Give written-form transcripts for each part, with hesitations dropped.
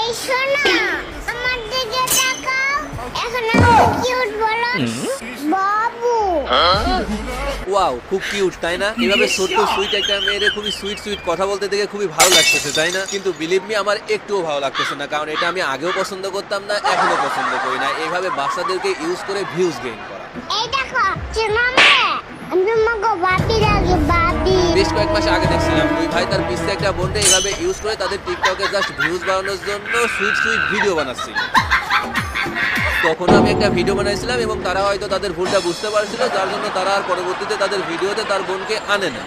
এই শোনো, আমার দিকে তাকাও। এখন আমি কিউট বলো। বাবু। ওয়াও, খুব কিউট তাই না? এভাবে ছোট্ট সুইট একটা মেয়েরে খুবই সুইট সুইট কথা বলতে দেখে খুবই ভালো লাগতেছে তাই না? কিন্তু বিলিভ মি, আমার একটুও ভালো লাগতেছে না, কারণ এটা আমি আগেও পছন্দ করতাম না, এখনো পছন্দ করি না। এইভাবে বাচ্চাদেরকে ইউজ করে ভিউজ গেইন করা। এই দেখো, চেনো আমারে? আমি তোমাকে বাপি লাগে, বাপি। বেশ কয়েক মাস আগে দেখছিলাম দুই ভাই তার পিছে একটা বোনকে এইভাবে ইউজ করে তাদের টিকটকে জাস্ট ভিউজ বাড়ানোর জন্য সুইট সুইট ভিডিও বানাচ্ছিল। তখন আমি একটা ভিডিও বানাইছিলাম এবং তারা হয়তো তাদের ভুলটা বুঝতে পারছিল, যার জন্য তারা আর পরবর্তীতে তাদের ভিডিওতে তার বোনকে আনে না।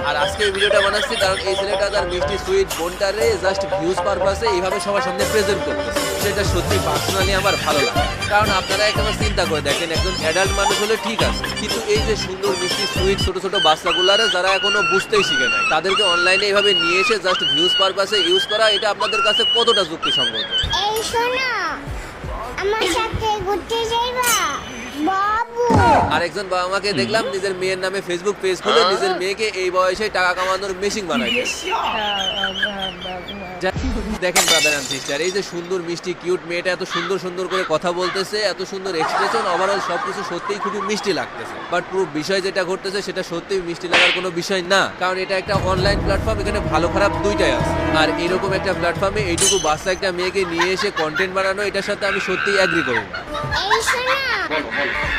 আর আজকে এই ভিডিওটা বানাচ্ছি কারণ এই ছেলেটা তার মিষ্টি সুইট বোনটারে জাস্ট ভিউজ পারপাসে এইভাবে সবার সামনে প্রেজেন্ট করতেছে। সেটা সত্যি পার্সোনালি আমার ভালো লাগে, কারণ আপনারা একবার চিন্তা করে দেখেন, একজন অ্যাডাল্ট মানুষ হলে ঠিক আছে, কিন্তু এই যে সুন্দর মিষ্টি সুইট ছোট ছোট বাচ্চাগুলারে যারা এখনো বুঝতেই শিখে নাই, তাদেরকে অনলাইনে এইভাবে নিয়ে এসে জাস্ট ভিউজ পারপাসে ইউজ করা, এটা আপনাদের কাছে কতটা যুক্তিসঙ্গত? এই শোনো, আমার সাথে ঘুরতে যাইবা? বাবু। আরেকজন বাবা মাকে দেখলাম নিজের মেয়ের নামে ফেসবুক পেজ খুলে নিজের মেয়েকে এই বয়সে টাকা কামানোর মেশিন বানাইছে। দেখেন ব্রাদার এন্ড সিস্টার, এই যে সুন্দর মিষ্টি কিউট মেয়েটা এত সুন্দর সুন্দর করে কথা বলতেছে, এত সুন্দর এক্সপ্রেশন, ওভারঅল সবকিছু সত্যিই খুবই মিষ্টি লাগতেছে। বাট পুরো বিষয় যেটা ঘটতেছে সেটা সত্যিই মিষ্টি লাগার কোনো বিষয় না, কারণ এটা একটা অনলাইন প্ল্যাটফর্ম, এখানে ভালো খারাপ দুইটাই আছে। আর এরকম একটা প্ল্যাটফর্মে এইটুকু বাচ্চা একটা মেয়েকে নিয়ে এসে কন্টেন্ট বানানো, এটার সাথে আমি সত্যিই এগ্রি করি না। এই শোনো,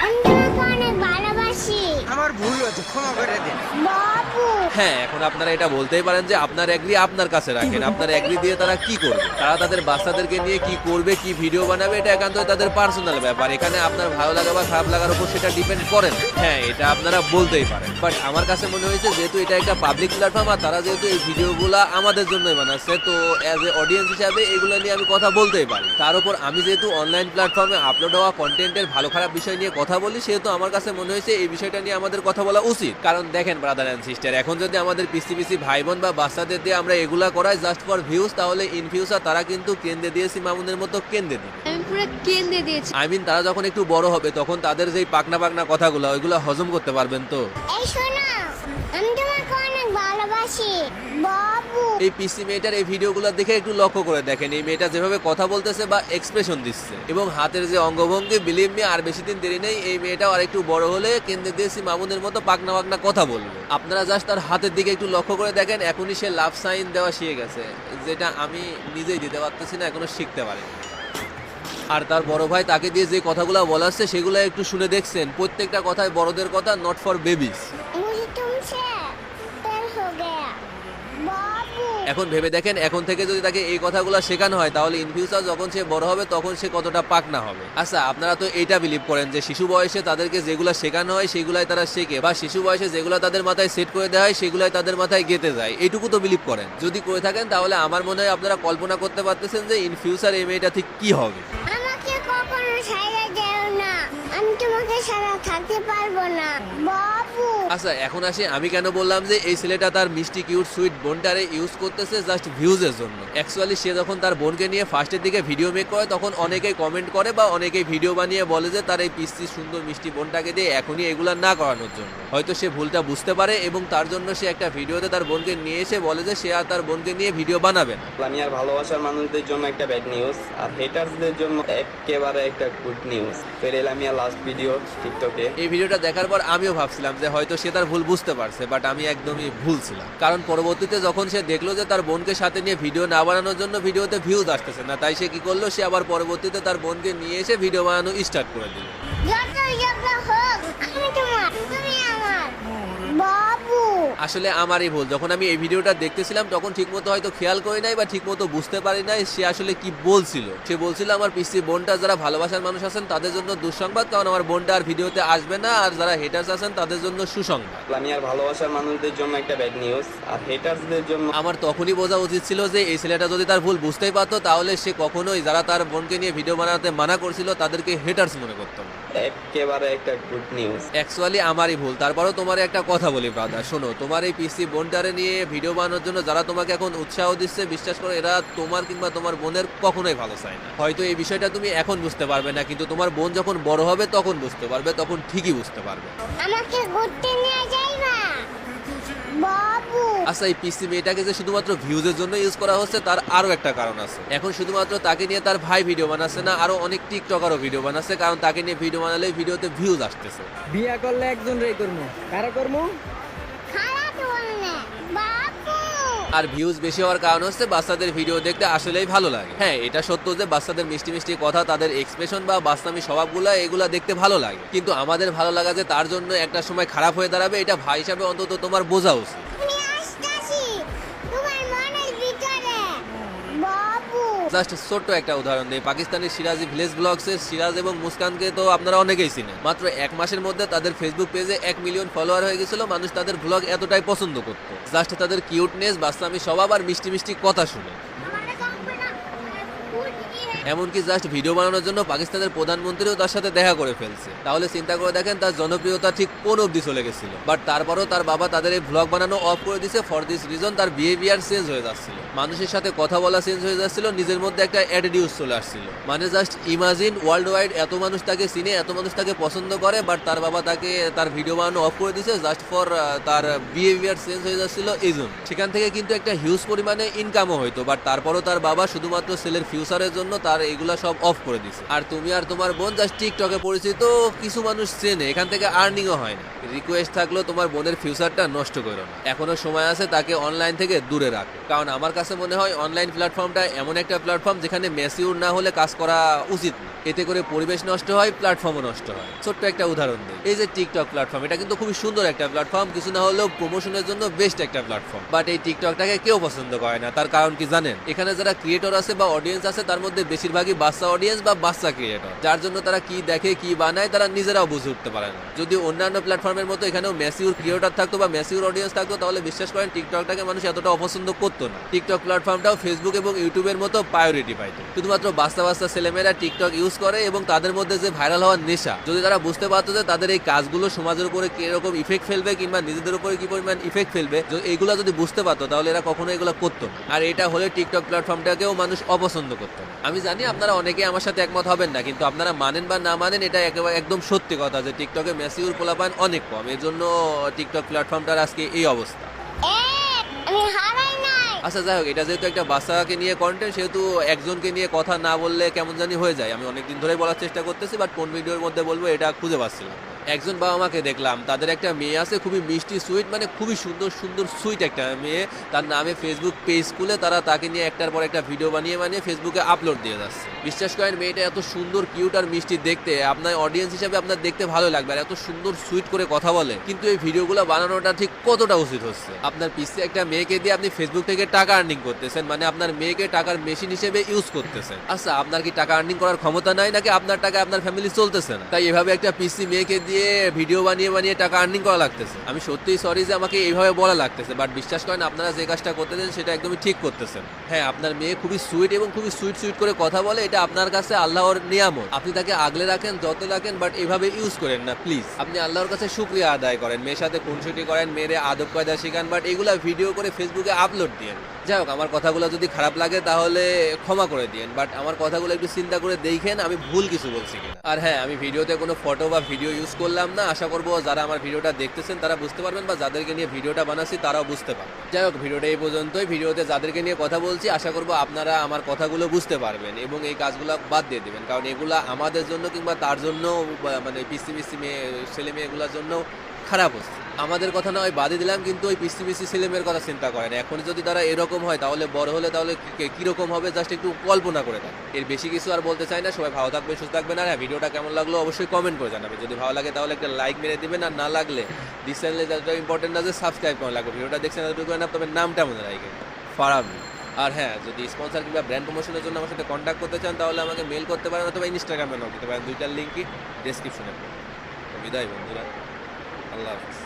আমি তোমাকে অনেক ভালোবাসি। আমার ভুল হয়েছে, ক্ষমা করে দিন। বাবু। হ্যাঁ, এখন আপনারা এটা বলতেই পারেন যে আপনার এগ্রি আপনার কাছে রাখেন, আপনার এগ্রি দিয়ে তারা কি করবে, তারা তাদের বাচ্চাদেরকে নিয়ে কি করবে, কি ভিডিও বানাবে, এটা একান্ত তাদের পার্সোনাল ব্যাপার। এখানে আপনার ভালো লাগা বা খারাপ লাগার উপর সেটা ডিপেন্ড করে না। হ্যাঁ, এটা আপনারা বলতেই পারেন, বাট আমার কাছে মনে হয়েছে যেহেতু এটা একটা পাবলিক প্ল্যাটফর্ম আর তারা যেহেতু এই ভিডিওগুলো আমাদের জন্যই বানাচ্ছে, তো অ্যাজ এ অডিয়েন্স হিসাবে এগুলো নিয়ে আমি কথা বলতেই পারি। তার উপর আমি যেহেতু অনলাইন প্ল্যাটফর্মে আপলোড হওয়া কন্টেন্টের ভালো খারাপ বিষয় নিয়ে কথা বলি, সেহেতু আমার কাছে মনে হয়েছে এই বিষয়টা নিয়ে আমাদের কথা বলা উচিত। কারণ দেখেন ব্রাদার অ্যান্ড সিস্টার, এখন যদি আমাদের পিসি ভাই বোন বা বাচ্চাদের দিয়ে আমরা এগুলা করাই জাস্ট ফর ভিউজ, তাহলে ইন ফিউচার তারা কিন্তু কেন্দ্রে দিয়েছি মামুনের মতো কেন্দ্রে দিবে। আমি পুরো কেন্দ্রে দিয়েছি। আই মিন তারা যখন একটু বড় হবে তখন তাদের যেই পাকনা পাকনা কথাগুলো ওইগুলো হজম করতে পারবেন তো। এই শোনো, আমি তোমাকে অনেক ভালোবাসি। বাবু। এই পিসি মেয়েটার এই ভিডিওগুলো দেখে একটু লক্ষ্য করে দেখেন, এই মেয়েটা যেভাবে কথা বলতেছে বা এক্সপ্রেশন দিচ্ছে এবং হাতের যে অঙ্গভঙ্গি, বিলিভ মি আর বেশি দিন দেরি নেই এই মেয়েটাও আর একটু বড় হলে কেন্দ্রে দিয়েছি মামুনের মতো পাকনা পাকনা কথা বলবে। আপনারা জাস্ট তার হাতের দিকে একটু লক্ষ্য করে দেখেন, এখনই সে লাভ সাইন দেওয়া শিখে গেছে, যেটা আমি নিজেই দিতে পারতেছি না, এখনো শিখতে পারিনি। আর তার বড় ভাই তাকে দিয়ে যে কথাগুলো বলাচ্ছে সেগুলো একটু শুনে দেখছেন, প্রত্যেকটা কথাই বড়দের কথা, নট ফর বেবিস। मुझे तुमसे प्यार हो गया। बाबू। এখন ভেবে দেখেন, এখন থেকে যদি তাকে এই কথাগুলো শেখানো হয় তাহলে ইন ফিউচার যখন সে বড় হবে তখন সে কতটা পাকনা হবে। আচ্ছা, আপনারা তো এইটা বিলিভ করেন যে শিশু বয়সে তাদেরকে যেগুলো শেখানো হয় সেগুলাই তারা শেখে, বা শিশু বয়সে যেগুলো তাদের মাথায় সেট করে দেওয়া হয় সেগুলাই তাদের মাথায় গেঁথে যায়, এইটুকু তো বিলিভ করেন। যদি করে থাকেন তাহলে আমার মনে হয় আপনারা কল্পনা করতে পারতেছেন যে ইন ফিউচার এই মেয়েটা ঠিক কি হবে। আমাকে কখনো ছাইড়া যেও না, আমি তোমাকে ছাড়া থাকতে পারবো না। বাবু। আচ্ছা, এখন আসি আমি কেন বললাম যে এই ছেলেটা তার মিষ্টি কিউট সুইট বোনটারে ইউজ করতেছে জাস্ট ভিউজের জন্য। অ্যাকচুয়ালি সে যখন তার বোনকে নিয়ে ফার্স্টের দিকে ভিডিও মেক করে তখন অনেকেই কমেন্ট করে বা অনেকেই ভিডিও বানিয়ে বলে যে তার এই পিসি সুন্দর মিষ্টি বোনটাকে দিয়ে এখনই এগুলা না করানোর জন্য। হয়তো সে ভুলটা বুঝতে পারে এবং তার জন্য সে একটা ভিডিওতে তার বোনকে নিয়ে এসে বলে যে সে আর তার বোনকে নিয়ে ভিডিও বানাবে না। আমি আর ভালোবাসার মানুষদের জন্য একটা ব্যাড নিউজ, আর হেটার্সদের জন্য একেবারে একটা গুড নিউজ। ফের এলাম লাস্ট ভিডিও টিকটকে। এই ভিডিওটা দেখার পর আমিও ভাবছিলাম যে হয়তো সে তার ভুল বুঝতে পারছে, বাট আমি একদমই ভুল ছিলাম। কারণ পরবর্তীতে যখন সে দেখলো যে তার বোনকে সাথে নিয়ে ভিডিও না বানানোর জন্য ভিডিওতে ভিউজ আসতেছে না, তাই সে কি করলো, সে আবার পরবর্তীতে তার বোনকে নিয়ে এসে ভিডিও বানানো স্টার্ট করে দিল। যতই ঝগড়া হোক, আমি তোমার, তুমি আমার। বাবু। আসলে আমারই ভুল, যখন আমি এই ভিডিওটা দেখতেছিলাম তখন ঠিকমতো হয়তো খেয়াল করি নাই বা ঠিকমতো বুঝতে পারি নাই সে আসলে কি বলছিল। সে বলছিল আমার পিসি বোনটা যারা ভালোবাসার মানুষ আছেন তাদের জন্য দুঃসংবাদ, কারণ আমার বোনটা আর ভিডিওতে আসবে না, আর যারা হেটার্স আছেন তাদের জন্য সুসংবাদ। আমি আর ভালোবাসার মানুষদের জন্য একটা ব্যাড নিউজ, আর হেটার্সদের জন্য আমার তখনই বোঝা উচিত ছিল যে এই ছেলেটা যদি তার ভুল বুঝতেই পারতো তাহলে সে কখনোই যারা তার বোনকে নিয়ে ভিডিও বানাতে মানা করছিল তাদেরকে হেটার্স মনে করতো না। একেবারে একটা গুড নিউজ। অ্যাকচুয়ালি আমারই ভুল। তারপরেও তোমার একটা কথা বলি ব্রাদার, শোনো, তোমার এই পিসি বোনটারে নিয়ে ভিডিও বানানোর জন্য যারা তোমাকে এখন উৎসাহ দিচ্ছে, বিশ্বাস করো এরা তোমার কিংবা তোমার বোনের কখনোই ভালো চায় না। হয়তো এই বিষয়টা তুমি এখন বুঝতে পারবে না, কিন্তু তোমার বোন যখন বড় হবে তখন বুঝতে পারবে, তখন ঠিকই বুঝতে পারবে। আমাকে ঘুরতে নিয়ে যাইবা? বাবু। আচ্ছা, এই পিসি মেয়েটাকে যে শুধুমাত্র ভিউজের জন্য ইউজ করা হচ্ছে তার আরো একটা কারণ আছে। এখন শুধুমাত্র তাকে নিয়ে তার ভাই ভিডিও বানাচ্ছে না, আরো অনেক টিকটকারও ভিডিও বানাচ্ছে, কারণ তাকে নিয়ে ভিডিও বানালে ভিডিওতে ভিউজ আসতেছে। বিয়া করলে একজন রে করবো, কারা করবো? খারাপ বলনে বাবু। আর ভিউজ বেশি হওয়ার কারণ হচ্ছে বাচ্চাদের ভিডিও দেখতে আসলেই ভালো লাগে। হ্যাঁ, এটা সত্য যে বাচ্চাদের মিষ্টি মিষ্টি কথা, তাদের এক্সপ্রেশন বা বাস্তবী স্বভাবগুলো এগুলা দেখতে ভালো লাগে, কিন্তু আমাদের ভালো লাগা যে তার জন্য একটা সময় খারাপ হয়ে দাঁড়াবে, এটা ভাই হিসাবে অন্তত তোমার বোঝা উচিত। আমি আসতাছি তোমার মনের ভিতরে বাবু। জাস্ট ছোট্ট একটা উদাহরণ দিই, পাকিস্তানের সিরাজি ভিলেজ ব্লগসের সিরাজ এবং মুস্কানকে তো আপনারা অনেকেই চিনেন। মাত্র 1 মাসের মধ্যে তাদের ফেসবুক পেজে 1 মিলিয়ন ফলোয়ার হয়ে গেছিল। মানুষ তাদের ব্লগ এতটাই পছন্দ করতো, জাস্ট তাদের কিউটনেস, বাচ্চামি স্বভাব আর মিষ্টি মিষ্টি কথা শুনে। আমারে কম্পিউটার এমনকি জাস্ট ভিডিও বানানোর জন্য পাকিস্তানের প্রধানমন্ত্রীও তার সাথে দেখা করে ফেলছে। তাহলে চিন্তা করে দেখেন তার জনপ্রিয়তা ঠিক কোন অবধি চলে গেছিল। বাট তারপরও তার বাবা তাদের এই ব্লগ বানানো অফ করে দিছে। ফর দিস রিজন তার বিহেভিয়ার চেঞ্জ হয়ে যাচ্ছিল, মানুষের সাথে কথা বলা চেঞ্জ হয়ে যাচ্ছিল, নিজের মধ্যে একটা অ্যাটিটিউড চলে আসছিল। মানে জাস্ট ইমাজিন, ওয়ার্ল্ড ওয়াইড এত মানুষ তাকে চিনে, এত মানুষ তাকে পছন্দ করে, বাট তার বাবা তাকে তার ভিডিও বানানো অফ করে দিছে জাস্ট ফর তার বিহেভিয়ার চেঞ্জ হয়ে যাচ্ছিল এই জন্য। সেখান থেকে কিন্তু একটা হিউজ পরিমাণে ইনকামও হইতো, বাট তারপরও তার বাবা শুধুমাত্র ছেলের ফিউচারের জন্য তার এগুলা সব অফ করে দিছে। আর তুমি আর তোমার বোন জাস্ট টিকটকে পরিচিত, কিছু মানুষ চেনে, এখান থেকে আর্নিংও হয় না। রিকোয়েস্ট থাকলো তোমার বোনের ফিউচারটা নষ্ট করো না, এখনো সময় আছে, তাকে অনলাইন থেকে দূরে রাখো। কারণ আমার কাছে মনে হয় অনলাইন প্ল্যাটফর্মটা এমন একটা প্ল্যাটফর্ম যেখানে ম্যাচিউর না হলে কাজ করা উচিত না। এতে করে পরিবেশ নষ্ট হয়, প্ল্যাটফর্মও নষ্ট হয়। ছোট্ট একটা উদাহরণ দিই, এই যে টিকটক প্ল্যাটফর্ম, এটা কিন্তু খুবই সুন্দর একটা প্ল্যাটফর্ম, কিছু না হলেও প্রমোশনের জন্য বেস্ট একটা প্ল্যাটফর্ম। বাট এই টিকটকটাকে কেউ পছন্দ করে না। তার কারণ কি জানেন? এখানে যারা ক্রিয়েটর আছে বা অডিয়েন্স আছে তার মধ্যে বেশিরভাগই বাচ্চা অডিয়েন্স বা বাচ্চা ক্রিয়েটর, যার জন্য তারা কি দেখে কি বানায় তারা নিজেরাও বুঝে উঠতে পারে না। যদি অন্যান্য প্ল্যাটফর্মের মতো এখানেও ম্যাচিউর ক্রিয়েটর থাকতো বা ম্যাচিউর অডিয়েন্স থাকতো, তাহলে বিশ্বাস করেন টিকটকটাকে মানুষ এতটা অপছন্দ করতো না। টিকটক প্ল্যাটফর্মটাও ফেসবুক এবং ইউটিউবের মতো প্রায়োরিটি পাইতো। শুধুমাত্র বাচ্চা বাচ্চা ছেলেমেয়েরা টিকটক ইউজ করে এবং তাদের মধ্যে যে ভাইরাল হওয়ার নেশা, যদি তারা বুঝতে পারতো যে তাদের এই কাজগুলো সমাজের উপরে কিরকম ইফেক্ট ফেলবে কিংবা নিজেদের উপরে কি পরিমাণ ইফেক্ট ফেলবে, এইগুলো যদি বুঝতে পারতো তাহলে এরা কখনো এগুলো করতো না। আর এটা হলে টিকটক প্ল্যাটফর্মটাকেও মানুষ অপছন্দ করতো না। আমি জানি আপনারা অনেকে আমার সাথে একমত হবেন না, কিন্তু আপনারা মানেন বা না মানেন এটা একেবারে একদম সত্যি কথা যে টিকটকে ম্যাচিউর পোলাপান অনেক কম, এর জন্য টিকটক প্ল্যাটফর্মটার আজকে এই অবস্থা। আমি হারাই নাই। আচ্ছা যাই হোক, এটা যেহেতু একটা বাচ্চাকে নিয়ে কন্টেন্ট, সেহেতু একজনকে নিয়ে কথা না বললে কেমন জানি হয়ে যায়। আমি অনেকদিন ধরেই বলার চেষ্টা করতেছি, বাট কোন ভিডিওর মধ্যে বলবো এটা খুঁজে পাচ্ছিলাম। একজন বাবা মাকে দেখলাম, তাদের একটা মেয়ে আছে খুবই মিষ্টি সুইট, মানে খুবই সুন্দর সুন্দর সুইট একটা মেয়ে। তার নামে ফেসবুক পেজ খুলে তারা তাকে নিয়ে একটার পর একটা ভিডিও বানিয়ে ফেসবুকে আপলোড দিয়ে যাচ্ছে। বিশ্বাস করেন মেয়েটা এত সুন্দর কিউট আর মিষ্টি দেখতে, আপনার অডিয়েন্স হিসেবে আপনার দেখতে ভালো লাগবে, আর এত সুন্দর সুইট করে কথা বলে। কিন্তু এই ভিডিওগুলো বানানোটা ঠিক কতটা উচিত হচ্ছে? আপনার পিছে একটা মেয়েকে দিয়ে আপনি ফেসবুক থেকে টাকা আর্নিং করতেছেন, মানে আপনার মেয়েকে টাকার মেশিন হিসেবে ইউজ করতেছেন। আচ্ছা, আপনার কি টাকা আর্নিং করার ক্ষমতা নাই, নাকি আপনার টাকা আপনার ফ্যামিলি চলতেছে না, তাই এভাবে একটা পিসি মেয়েকে দিয়ে ভিডিও বানিয়ে টাকা আর্নিং করা লাগতেছে? আমি সত্যিই সরি যে আমাকে এইভাবে বলা লাগতেছে, বাট বিশ্বাস করেন আপনারা যে কাজটা করতেছেন সেটা একদমই ঠিক করতেছেন। হ্যাঁ, আপনার মেয়ে খুবই সুইট এবং খুবই সুইট সুইট করে কথা বলে, এটা আপনার কাছে আল্লাহর নিয়ামত। আপনি তাকে আগলে রাখেন, যত রাখেন, বাট এভাবে ইউজ করেন না প্লিজ। আপনি আল্লাহর কাছে শুকরিয়া আদায় করেন, মেয়ের সাথে খুনসুটি করেন, মেয়েরে আদব কায়দা শিখান, বাট এগুলা ভিডিও করে ফেসবুকে আপলোড দিয়েন। যাই হোক, আমার কথাগুলো যদি খারাপ লাগে তাহলে ক্ষমা করে দিয়েন, বাট আমার কথাগুলো একটু চিন্তা করে দেখেন আমি ভুল কিছু বলছি কিনা। আর হ্যাঁ, আমি ভিডিওতে কোনো ফটো বা ভিডিও ইউজ করলাম না। আশা করবো যারা আমার ভিডিওটা দেখতেছেন তারা বুঝতে পারবেন, বা যাদেরকে নিয়ে ভিডিওটা বানাচ্ছি তারাও বুঝতে পারবেন। যাই হোক, ভিডিওটা এই পর্যন্তই। ভিডিওতে যাদেরকে নিয়ে কথা বলছি আশা করবো আপনারা আমার কথাগুলো বুঝতে পারবেন এবং এই কাজগুলো বাদ দিয়ে দেবেন, কারণ এগুলা আমাদের জন্য কিংবা তার জন্য, মানে পিসি মেয়ে ছেলে মেয়েগুলোর জন্য খারাপ হচ্ছে। আমাদের কথা নয় বাদে দিলাম, কিন্তু ওই পিসি ছেলে মেয়ের কথা চিন্তা করেন। এখন যদি তারা এরকম হয় তাহলে বড় হলে তাহলে কিরকম হবে জাস্ট একটু কল্পনা করে দেন। এর বেশি কিছু আর বলতে চাই না। সবাই ভালো থাকবে, সুস্থ থাকবেন। আর হ্যাঁ, ভিডিওটা কেমন লাগলো অবশ্যই কমেন্ট করে জানাবেন। যদি ভালো লাগে তাহলে একটা লাইক মেরে দিবেন, আর না লাগলে দিস চ্যানেলে যতটা ইম্পর্টেন্ট আছে সাবস্ক্রাইব করা লাগবে। ভিডিওটা দেখছেন এতটুকু না, তবে নামটা মনে রাখবেন, ফারাবি। আর হ্যাঁ, যদি স্পন্সর কিংবা ব্র্যান্ড প্রমোশনের জন্য আমার সাথে কন্ট্যাক্ট করতে চান তাহলে আমাকে মেল করতে পারেন, অথবা ইনস্টাগ্রামে নক দিতে পারেন। দুইটার লিঙ্কই ডেসক্রিপশনে। বিদায় বন্ধুরা, আল্লাহ হাফিজ।